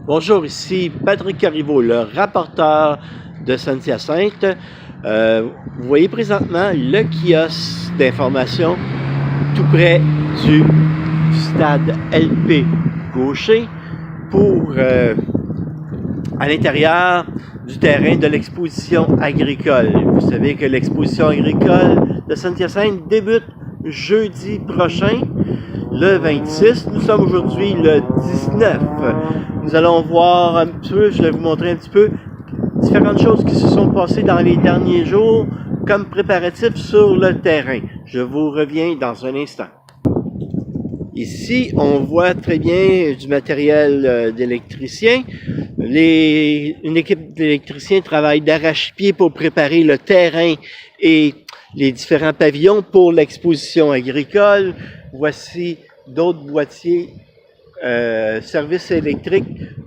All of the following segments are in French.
Bonjour, ici Patrick Corriveau, le rapporteur de Saint-Hyacinthe. Vous voyez présentement le kiosque d'information tout près du stade LP Gaucher pour à l'intérieur du terrain de l'exposition agricole. Vous savez que l'exposition agricole de Saint-Hyacinthe débute jeudi prochain, le 26. Nous sommes aujourd'hui le 19. Nous allons voir un petit peu, je vais vous montrer un petit peu différentes choses qui se sont passées dans les derniers jours comme préparatifs sur le terrain. Je vous reviens dans un instant. Ici, on voit très bien du matériel d'électricien. Une équipe d'électriciens travaille d'arrache-pied pour préparer le terrain et les différents pavillons pour l'exposition agricole. Voici d'autres boîtiers services électriques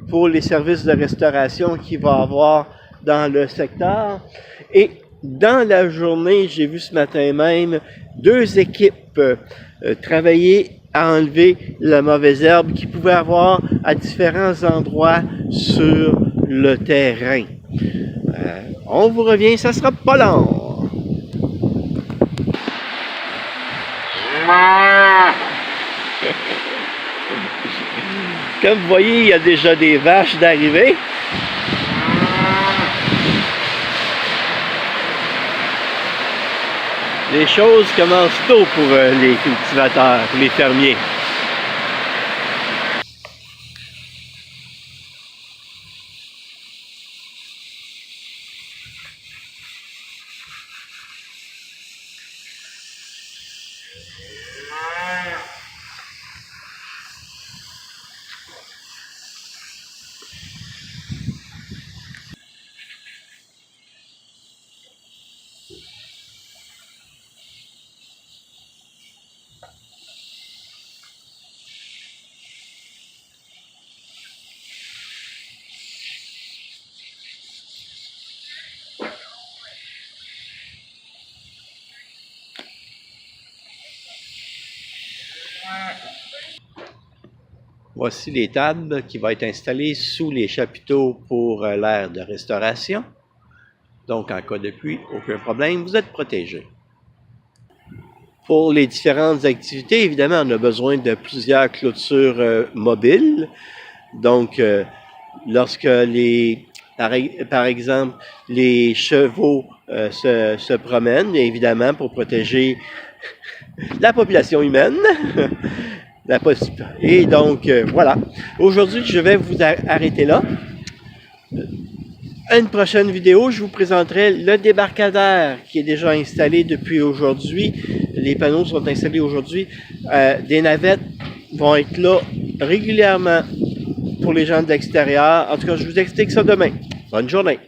pour les services de restauration qu'il va y avoir dans le secteur. Et dans la journée, j'ai vu ce matin même, deux équipes travailler à enlever la mauvaise herbe qu'il pouvait avoir à différents endroits sur le terrain. On vous revient, ça sera pas long. Comme vous voyez, il y a déjà des vaches d'arrivée. Les choses commencent tôt pour les cultivateurs, pour les fermiers. Voici les tables qui vont être installées sous les chapiteaux pour l'aire de restauration. Donc, en cas de pluie, aucun problème, vous êtes protégés. Pour les différentes activités, évidemment, on a besoin de plusieurs clôtures mobiles. Donc, lorsque par exemple, les chevaux se promènent, évidemment, pour protéger la population humaine. Et donc, voilà. Aujourd'hui, je vais vous arrêter là. À une prochaine vidéo, je vous présenterai le débarcadère qui est déjà installé depuis aujourd'hui. Les panneaux sont installés aujourd'hui. Des navettes vont être là régulièrement pour les gens de l'extérieur. En tout cas, je vous explique ça demain. Bonne journée.